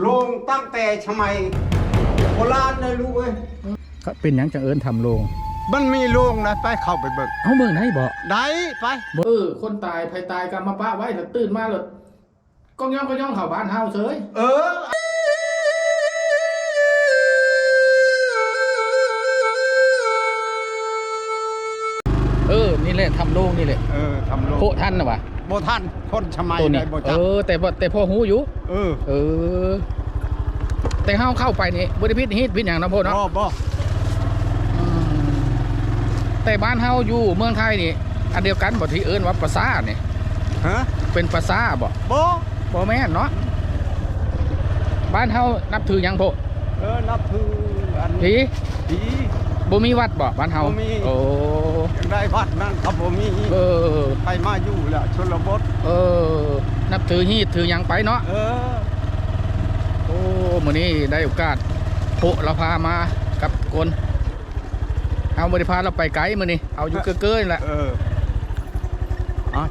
ลงตั้งแต่สมัยโบราณเลยลูกเอ้ย เป็นหยังจังเอิญทำโรง มันมีโรงนะไปเข้าไปเบิ่ง เอาเมืองไหนบ่ ได้ไป คนตายภัยตายกรรมป้าไว้แล้วตื่นมาแล้วก็ย่องเข้าบ้านเฮาเฉย นี่แหละทำโรงนี่แหละ ทำโรง โคท่านน่ะวะ โบท่านคนสมัย ตัว ไหน นี้ โบจัก แต่พ่อหูอยู่ เออ แต่เฮาเข้าไปนี่บ่ได้พิษหยังนะพ่อเนาะ บ่ แต่บ้านเฮาอยู่เมืองไทยนี่อันเดียวกันบ่ที่เอิ้นว่าปราสาทนี่ ฮะ เป็นปราสาทบ่ บ่ แม่นเนาะบ้านเฮานับถือหยังพ่อ นับถืออัน ผี ผี บ่มีวัดบ่บ้านเฮา บ่มี โอ้ ยังได้วัดนั่นครับบ่มี ไปมาอยู่แหละชนบท นับถือฮีดถือหยังไปเนาะ โอ้มื้อนี้ได้โอกาสโพเราพามากับคนเอาบ่ได้พาเราไปไกลมื้อนี้เอาอยู่เก้อๆนี่แหละ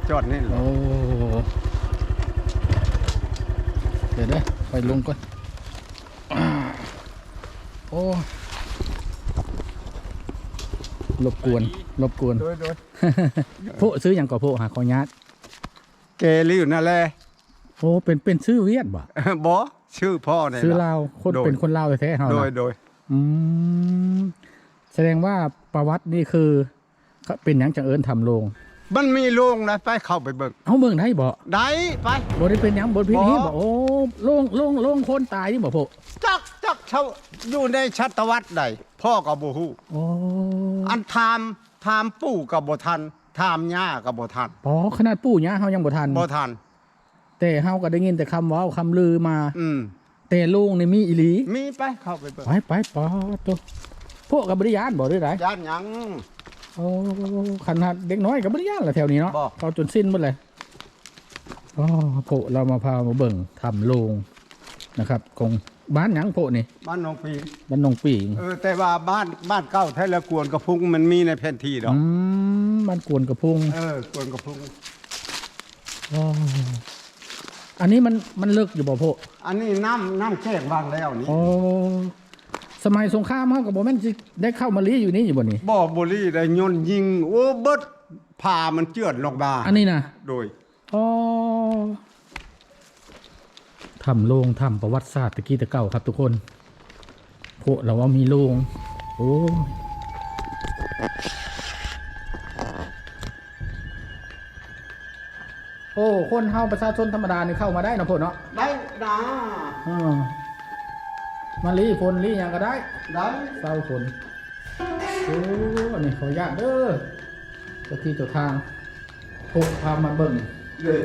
จอดนี่เหรอ โอ้เดี๋ยวไปลงก่อนโอ้รบกวน โดย โพซื้ออย่างก่อโพหาขอญาต เกลิวนั่นแหละ โอ้เป็นชื่อเวียดบ่ บ่ชื่อพ่อเนี่ย ชื่อลาวคนเป็นคนลาวแท้ๆเฮา โดย แสดงว่าประวัตินี่คือเป็นหยังจังเอิญทำโรง มันมีโรงนะไปเข้าไปเบิ่ง เอาเมืองได้บ่ ได้ไป บ่ได้เป็นหยังบ่พิธีบ่โอ้โรงคนตายนี่บ่โพ จักเช่าอยู่ในชัตวรรษใดพ่อก็บ่ฮู้ โอ้ อันถามปู่ก็บ่ทันถามย่าก็บ่ทัน ขนาดปู่ย่าเฮายังบ่ทัน บ่ทัน แต่เฮาก็ได้ยินแต่คำเว้าคำลือมา อืม แต่โรงนี่มีอีหลี มีไปเข้าไปเบิ่ง ไปปอตัวพวกกับบริยานบ่ด้วยไร ย่านหยัง โอ้ขนาดเด็กน้อยกับบริยานแหละแถวนี้เนาะ บ่ เขาจนสิ้นหมดเลยโพเรามาพามาเบิ่งทำโรงนะครับของบ้านหยังโพนี่ บ้านหนองปี บ้านนงปีง แต่ว่าบ้านเก่าไทยละกวนกระพุงมันมีในแผนที่ดอก บ้านกวนกระพุง กวนกระพุง อันนี้มันเลิกอยู่บ่โพ อันนี้น้ำแก้งวางแล้วนี่ สมัยสงครามเขากับบ่แม่นสิได้เข้ามาลีอยู่นี่อยู่บ่นี่ บ่บุรีได้ยนต์ยิงโอ้เบิดผ่ามันเจือดลงมา อันนี้นะ โดย ทำโรงทำประวัติศาสตร์ตะกี้ตะเก่าครับทุกคนพวกเราว่ามีโรงคนเฮาประชาชนธรรมดานี่เข้ามาได้นะพ่อเนาะ ได้นะ มาลีฝนลีอย่างก็ได้ ได้ เศร้าฝนอันนี้ขออนุญาตเด้อเจ้าที่เจ้าทางพกพามาเบิ่ง เลย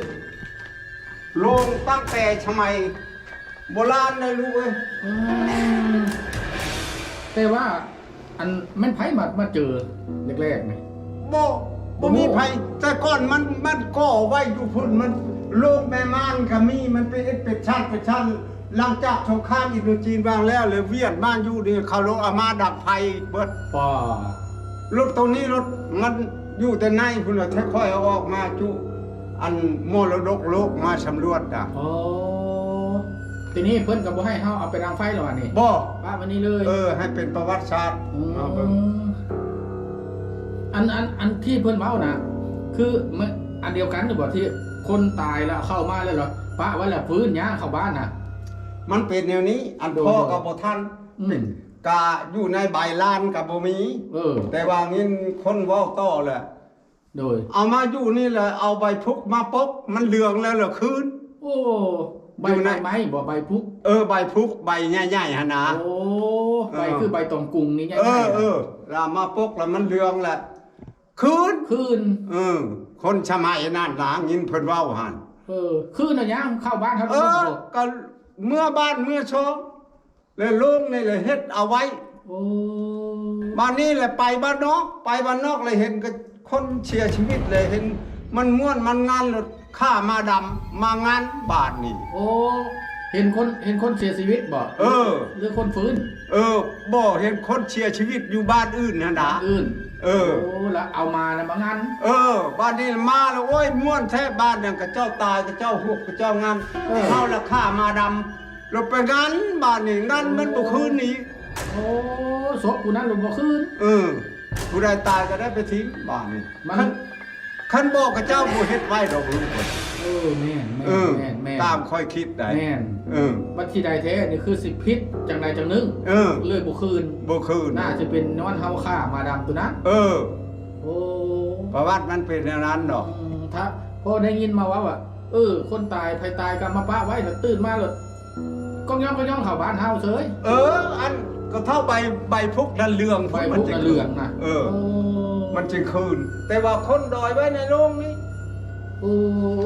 ลงตั้งแต่สมัยโบราณเลยลูกเอ้ย แต่ว่าอันแม่นไผมาเจอแรกๆไหม บ่มีไผแต่ก่อนมันก่อไว้อยู่พุ่นมันโลงแม่ม่านก็มีมันเป็นชั้นหลังจากสงครามอินโดจีนวางแล้วเลยเวียดบ้านอยู่นี่เขาลงเอามาดับไฟเบิด รถตรงนี้รถมันอยู่แต่ในพุ่นน่ะค่อยๆเอาออกมาจุอันมรดกโลกมาสำรวจอ่ะ ทีนี้เพิ่นก็บ่ให้เฮาเอาไปรังไฟหรอวะนี่ บ่ ป้าวันนี้เลย ให้เป็นประวัติศาสตร์มาเบิ่ง อันที่เพิ่นเว้านะคือมันอันเดียวกันหรือบ่ที่คนตายแล้วเข้ามาแล้วเหรอป้าไว้แล้วฟื้นย่างเข้าบ้านน่ะ มันเป็นแนวนี้อันพ่อกับบ่ทันกะอยู่ในใบลานกับบ่มีแต่ว่างินคนเว้าต่อแหละ โดย เอามาอยู่นี่แหละเอาใบพุกมาปกมันเหลืองแล้วเหรอคืน ใบไม้บ่ใบพุก ใบพุกใบใหญ่ๆหั่นนะ ใบคือใบตองกุงนี่ใหญ่ๆแล้วมาปกแล้วมันเหลืองแหละคืนคนสมัยนั้นหลางยินเพิ่นเว้าหั่นคืนน่ะย่างเข้าบ้านเฮา ก็เมื่อบ้านเมื่อช่องเลยลุงนี่เลยเฮ็ดเอาไว้บ้านนี้แหละไปบ้านนอกเลยเห็นก็คนเสียชีวิตเลยเห็นมันม่วนมันงานรถข้ามาดำมางานบาทนี่เห็นคนเสียชีวิตบ่หรือคนฟื้นบ่เห็นคนเสียชีวิตอยู่บ้านอื่นนะดาอื่นแล้วเอามาแล้วมางานบ้านนี้มาแล้วโอ้ยม่วนแท้บ้านนั่นกับเจ้าตายกับเจ้าฮุกกับเจ้างานเฮาละข้ามาดำ เราไปงานบ้านนี่งานมันบ่คืนนี้ โอ้ศพผู้นั้นหลงบ่คืน ผู้ใดตายก็ได้ไปทิ้งบ้านนี่ มัน คันบอกกับเจ้าบ่เฮ็ดไว้ดอกลูก แม่น แม่น ตามค่อยคิดได้ แม่น บัดที่ใดแท้นี่คือสิพิษจังใดจังหนึงเลยบ่คืน บ่คืน น่าจะเป็นนอนเฮาฆ่ามาดำตัวนั้นโอ้ ประวัติมันเป็นอย่างนั้นดอก ถ้าพอได้ยินมาว่าคนตายภัยตายก็มาปะไว้แล้วตื่นมาแล้วก็ย่องเข้าบ้านเฮาเฉย อันก็เท่าใบพุกดันเรือง ใบพุกดันเรืองนะ มันจึงคืนแต่ว่าคนดอยไว้ในโรงนี้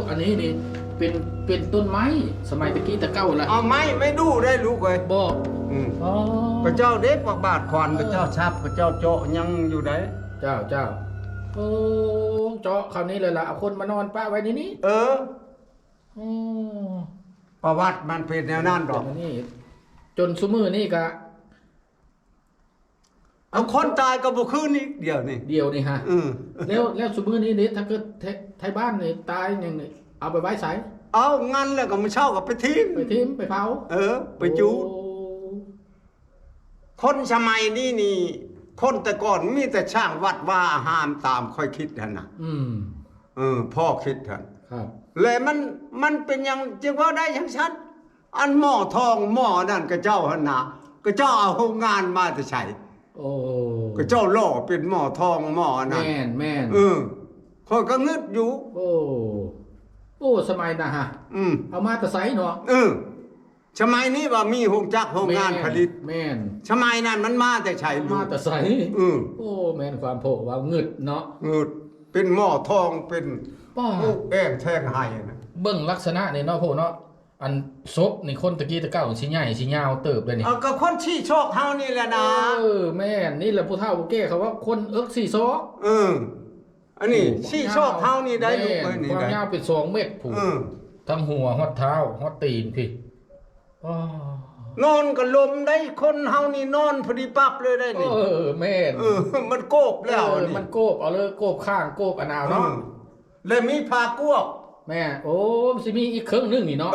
อันนี้นี่เป็นต้นไม้สมัยตะกี้ตะเก้าละ เอาไม่ดูได้ลูกเอ้ย บ่พระเจ้าเด็กบาทขวัญพระเจ้าชับพระเจ้าโจะยังอยู่ไหน เจ้าเจาะคราวนี้เลยล่ะเอาคนมานอนป้าไว้ในนี้ประวัติมันเป็นแนวนั้นดอก นี่จนซุมือนี่ก็ เอาคนตายก็บ่คืนนี่เดียวนี่ฮะแล้วซุมือนี้นี่ถ้าเกิดไทยบ้านนี่ตายอย่างนี้เอาไปไว้ใส่เอางั้นแล้วก็มาเช่ากับไปทิ้งไปเผาไปจูคนสมัยนี้นี่คนแต่ก่อนมีแต่ช่างวัดว่าห้ามตามค่อยคิดท่านน่ะพ่อคิดท่านครับเลยมันเป็นอย่างจึงว่าได้อย่างฉันอันหม้อทองหม้อนั่นก็เจ้าหั่นน่ะก็เจ้าเอาโรงงานมาแต่ใช้ก็เจ้าล่อเป็นหม้อทองหม้อนั่นแม่นคนก็งึดอยู่สมัยน่ะฮะเอามาแต่ไสเนาะสมัยนี้ว่ามีโรงจักรโรงงานผลิตแม่นสมัยนั้นมันมาแต่ใช้มาแต่ไสแม่นความโผว่างึดเนาะงึดเป็นหม้อทองเป็นแอ่งแท่งไห้นะเบิ่งลักษณะนี่เนาะโผเนาะอันศพนี่คนตะกี้ตะเก้าสิใหญ่สิยาวเติบเลยนี่ก็คนชี้โชคเฮานี่แหละนะแม่นนี่แหละผู้เฒ่าผู้แก่เขาว่าคนเอิกสี่ซอกอันนี้ชี้โชคเฮานี่ได้ลูกเอ้ยนี่ความยาวเป็น2เมตรผู้ทั้งหัวฮอดเท้าฮอดตีนพี่นอนก็ลมได้คนเฮานี่นอนพอดีปั๊บเลยได้นี่แม่นมันโกบแล้วนี่มันโกบเอาเลยโกบข้างโกบอนาวเนาะแล้วมีผ้ากวกแม่สิมีอีกครึ่งนึงนี่เนาะ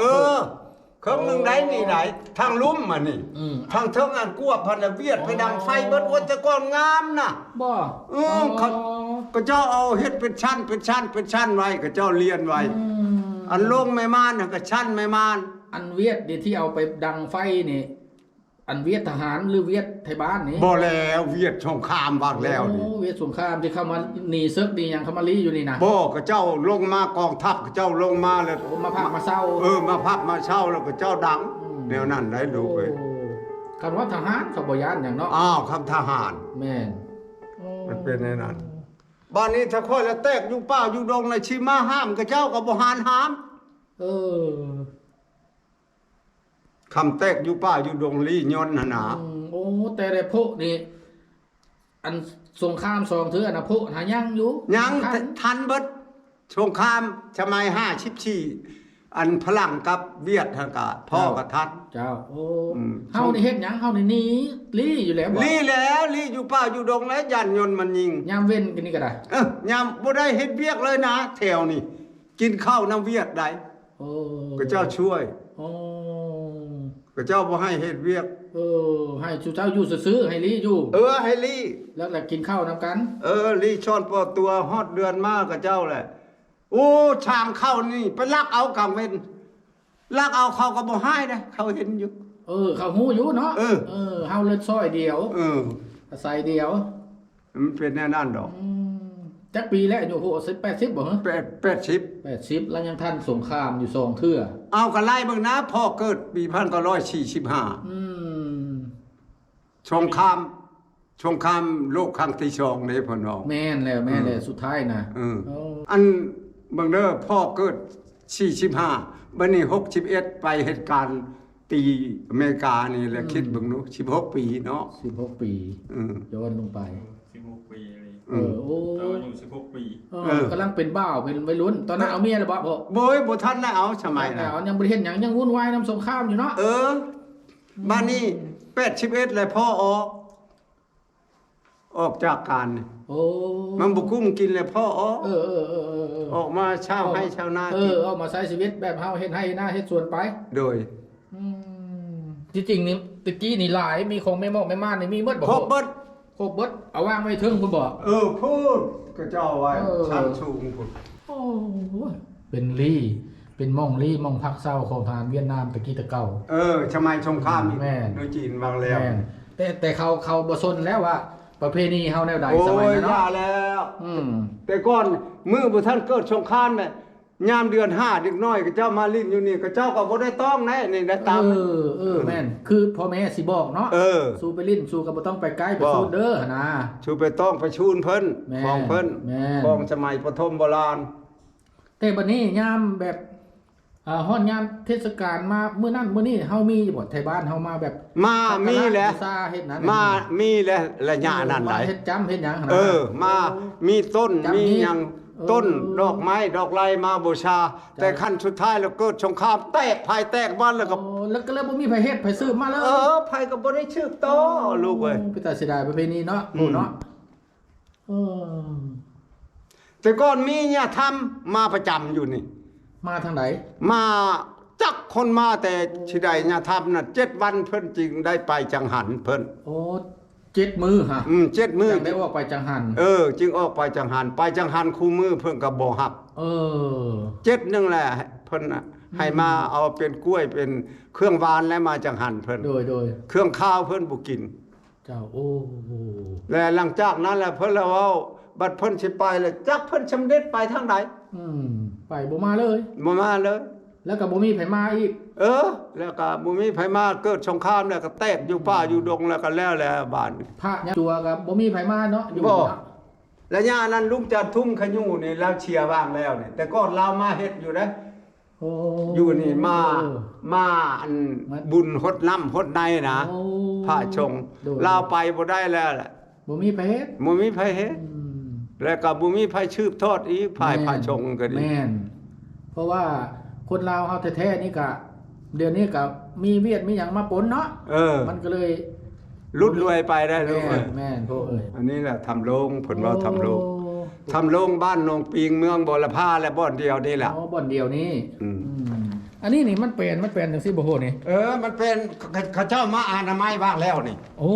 ครึ่งนึงได้นี่ไหนทางลุ่มมานี่ทางเทิงอันกวกพันละเวียดไปดังไฟเบิดวันแต่ก่อนงามน่ะบ่ก็เจ้าเอาเฮ็ดเป็นชั้นไว้ก็เจ้าเรียนไว้อันลงแม่ม่านน่ะก็ชั้นแม่ม่านอันเวียดที่เอาไปดังไฟนี่อันเวียดทหารหรือเวียดไทยบ้านนี่บ่แล้วเวียดสงครามบ้างแล้วนี่เวียดสงครามที่เข้ามาหนีซึกดีอย่างเข้ามาลีอยู่นี่นะบ่ก็เจ้าลงมากองทัพก็เจ้าลงมาแล้วมาพักมาเช่ามาพักมาเช่าแล้วก็เจ้าดังแนวนั้นได้ดูไปคำว่าทหารเขาบ่ย่านอย่างเนาะคำทหารแม่นมันเป็นในนั้นบ้านนี้ถ้าค่อยละแตกอยู่ป่าอยู่ดงในชิมาห้ามกับเจ้าก็บ่หานห้ามคำแตกอยู่ป่าอยู่ดงลี่ยนหนาแต่ในพวกนี่อันสงคราม2เทื่อนะพวกหายังอยู่ยังทันเบิดสงครามสมัย54อันพลังกับเวียดทางกะพ่อกับทัดเจ้าเฮานี่เฮ็ดหยังเฮานี่หนีลี่อยู่แล้วบ่ลี่อยู่ป่าอยู่ดงแล้วยันยนต์มันยิงยามเว้นกันนี่ก็ได้ยามบ่ได้เฮ็ดเวียกเลยนะแถวนี่กินข้าวน้ำเวียดได้ก็เจ้าช่วยก็เจ้าบ่ให้เฮ็ดเวียกให้ชูเจ้าอยู่ซื่อๆให้ลี่อยู่ให้ลี่แล้วกินข้าวนํกันลี่ช้อนปอตัวฮอดเดือนมากับเจ้าแหละชามข้าวนี่ไปลักเอากลางเว้นลักเอาเขาก็บ่ให้นะเขาเห็นอยู่เขาฮู้อยู่เนาะเฮาเลิศซอยเดียวอาศัยเดียวมันเป็นแน่นั่นดอกจักปีแล้วอายุ80บ่ฮะ80แล้วยังทันสงครามอยู่2เทื่อเอาก็ไล่เบิ่งนะพ่อเกิดปี1945สงครามโลกครั้งที่2นี่พ่อน้องแม่นแล้วสุดท้ายนะอันเบิ่งเด้อพ่อเกิด45บัดนี้61ไปเหตุการณ์ตีอเมริกานี่แหละคิดเบิ่งเนาะ16ปีเนาะ16ปีย้อนลงไป16ปีเลยเราอยู่16ปีกำลังเป็นบ้าเป็นวัยรุ่นตอนนั้นเอาเมียแล้วบ่บ่ทันได้เอาสมัยนั้นยังบ่ได้เฮ็ดหยังยังวุ่นวายนำสงครามอยู่เนาะบ้านนี้81เลยพ่อออกจากการมันบ่กุ้มกินเลยพ่อออกมาเช่าให้ชาวนากินออกมาใช้ชีวิตแบบเฮาเฮ็ดให้นาเฮ็ดสวนไปโดย จริงๆนี่ตะกี้นี่หลายมีของแม่หมอกแม่ม่านนี่มีหมดบ่ ครบเบิด ครบเบิดเอาวางไว้ถึงคุณบอก พูดก็เจ้าไว้ชั้นสูงพุ่น โอ้เป็นลี่เป็นม่องลี่ม่องพักเศร้าของทหารเวียดนามตะกี้ตะเก่า ชมัยสงครามอีก แม่น ในจีนบางแล้ว แม่นแต่เขาบ่สนแล้วว่า ประเพณีเฮาแนวใด โอ้ สมัย ย นั้น อย่า เนาะ แล้ว อืม แต่ก่อนมือบุท่านเกิดสงครามเนี่ยยามเดือน5เด็กน้อยก็เจ้ามาลิ้นอยู่นี่ก็เจ้าก็บ่ได้ต้องแน่นี่ได้ตาม แม่นคือพ่อแม่สิบอกเนาะ เออ สู้ไปลิ้นสู้ก็บ่ต้องไปไกลไป บอก สู้เด้อหั่นนะ ชูไปต้องไปชูนเพิ่น แม่ ของเพิ่น แม่ ของสมัยปฐมโบราณ แต่บัดนี้ยามแบบฮ้อนยามเทศกาลมามื้อนั้นมื้อนี้เฮามีบ่ไทยบ้านเฮามาแบบ มามีแหละ ซาเฮ็ดนั้น มามีแหละระยะนั้นไหน มาเฮ็ดจำเฮ็ดหยังหั่นนะ มามีต้น จำนี้ มีหยัง ต้นดอกไม้ดอกไม้มาบูชา แต่ขั้นสุดท้ายแล้วเกิดสงครามแตกภายแตกบ้านแล้วก็ โอ้แล้วก็เลยบ่มีไผเฮ็ดไผซื้อมาเลย ไผก็บ่ได้ชื่อโตลูกเอ้ย ไปตัดเสียดายประเพณีเนาะ อืม เนาะเออ แต่ก่อนมีเนี่ยทำมาประจำอยู่นี่ มาทางไหน มาจักคนมาแต่ชิใดเนี่ยทำน่ะ7 วันเพิ่นจึงได้ไปจังหันเพิ่น โอ้7 มื้อฮะ 7 มื้อ จังได้ออกไปจังหัน จึงออกไปจังหันไปจังหันคู่มือเพิ่นก็บ่ฮับ เออ 7นึงแหละเพิ่นน่ะให้มาเอาเป็นกล้วยเป็นเครื่องหวานแล้วมาจังหันเพิ่น โดย เครื่องข้าวเพิ่นบ่กิน เจ้าโอ้โห และหลังจากนั้นแหละเพิ่นแล้วเว้าบัดเพิ่นสิไปแล้วจักเพิ่นสำเร็จไปทางใด ไปบ่มาเลย บ่มาเลย แล้วก็บ่มีไผมาอีก แล้วก็บ่มีไผมาเกิดสงครามแล้วก็แตกอยู่ป่าอยู่ดงแล้วก็แล้วแหละบ้าน พระยังตัวกับบ่มีไผมาเนาะอยู่ บ่ เนาะ แล้วย่านั้นลุงจัดทุ่งขยูนี่แล้วเชียร์ว่างแล้วนี่แต่ก่อนเรามาเฮ็ดอยู่นะ โอ้ อยู่นี่มาอันบุญฮดน้ำฮดในนะ โอ้ พระชง โดย เราไปบ่ได้แล้วแหละ บ่มีไผเฮ็ด บ่มีไผเฮ็ด อืม แล้วก็บ่มีไผชืบทอดอีกภายพระชงก็ดี แม่นเพราะว่าคนลาวเฮาแท้ๆนี่ก็เดี๋ยวนี้ก็มีเวียดมีหยังมาปนเนาะมันก็เลย ลุดรวยไปได้ลูกเอ้ย แม่นพ่อเอ้ย อันนี้แหละทำโรงผลว่าทำโรงทำโรงบ้านโนงปิงเมืองบรพาและบ่อนเดียวนี่แหละ อ๋อบ่อนเดียวนี้ อืม อันนี้นี่มันเป็นจังซี่บ่โหนี่ มันเป็นข้าเจ้ามาอนามัยบ้างแล้วนี่ โอ้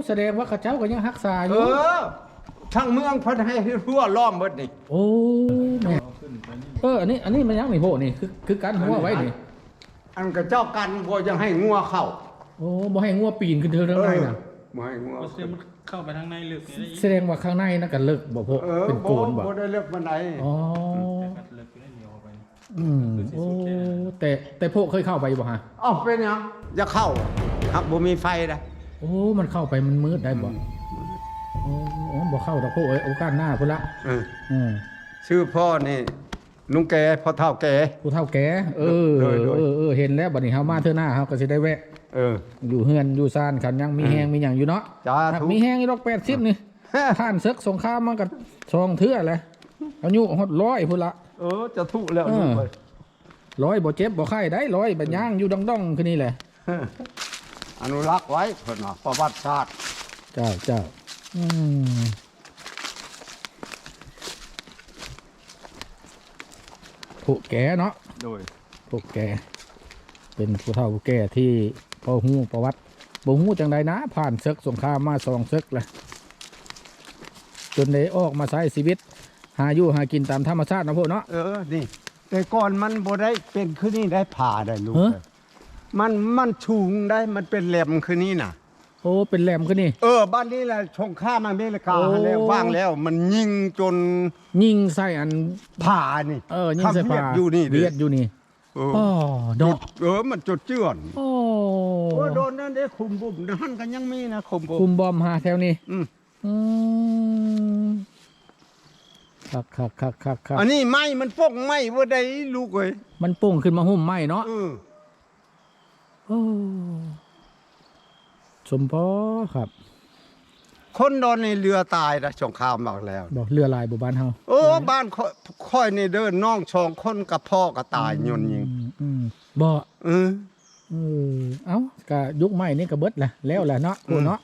แสดงว่าเขาเจ้าก็ยังรักษาอยู่ ทั้งเมืองเพิ่นให้ทั่วล้อมหมดนี่ โอ้แม่อันนี้มันยังนี่โหนี่คือกันหัวไว้นี่ อันกับเจ้ากันบ่ยังให้งัวเข้า โอ้บ่ให้งัวปีนขึ้นเทิงทางในน่ะ บ่ให้งัว เสียมันเข้าไปทางในลึกนี่ได้อีก แสดงว่าข้างในนั่นก็เลิกบ่พอเป็นโกนบ่ บ่ได้เลือกบันได อ๋อ แต่ก็ลึกอยู่ได้เดียวเข้าไป โอ้แต่พวกเคยเข้าไปบ่ฮะ เป็นหยังอย่าเข้าครับบ่มีไฟนะ โอ้มันเข้าไปมันมืดได้บ่โอ้บ่เข้าดอกพวกเอ้ยโอกาสหน้าพุ่นละ ชื่อพ่อนี่ลุงแกพ่อเฒ่าแก ผู้เฒ่าแก่เห็นแล้วบัดนี้เฮามาเทื่อหน้าเฮาก็สิได้แวะ อยู่เฮือนอยู่ซ่านคันยังมีแฮงมีหยังอยู่เนาะ จ้าถูก มีแฮงอีดอก80นี่ท่านศึกสงครามมันก็2เทื่อแหละอายุฮอด100พุ่นละ จะถูกแล้วลูกเอ้ย 100บ่เจ็บบ่ไข้ได้100บัดย่างอยู่ดองๆคือนี่แหละ อนุรักษ์ไว้เพิ่นว่าประวัติศาสตร์ เจ้าผู้แก่เนาะ โดย ผู้แก่เป็นผู้เฒ่าผู้แก่ที่พอฮู้ประวัติบ่ฮู้จังใดนะผ่านศึกสงครามมา2ศึกแล้วจนได้ออกมาใช้ชีวิตหาอยู่หากินตามธรรมชาตินะพวกเนาะ นี่ แต่ก่อนมันบ่ได้เป็นคือนี่ได้ผ่าได้ลูก ฮะ เอ้ยมันชูงได้มันเป็นแหลมคือนี่น่ะ โอ้เป็นแหลมขึ้นนี่ บ้านนี้แหละชงข้ามอเมริกา โอ้ แล้วว่างแล้ว มันยิงจน ยิงใส่อัน ผ่านี่ ยิงใส่ ทำเวี ผ้าย ดอยู่นี่ เวียดอยู่นี่ เออ อ๋อดอก มันจดเจือน โอ้ โดนนั่นได้คุมบุ่มนั่นก็ยังมีนะคุมบุ่ คุ ม มบอมหาแถวนี้ อืม อืมคัก อันนี้ไม้มันป้องไม้ว่าได้ลูกเอ้ย มันปุ่งขึ้นมาหุ่มไหมเนาะโอ้สมพอครับ คนโดนในเรือตายนะสงครามมากแล้ว บอกเรือลายบุบ้านเฮา บ้านค่อยในเดินน้อง2 คนกับพ่อก็ตายยนยิง บ่ เออ เอ้ากะยุคใหม่นี่ก็เบิดแหละแล้วแหละเนาะพวกเนาะ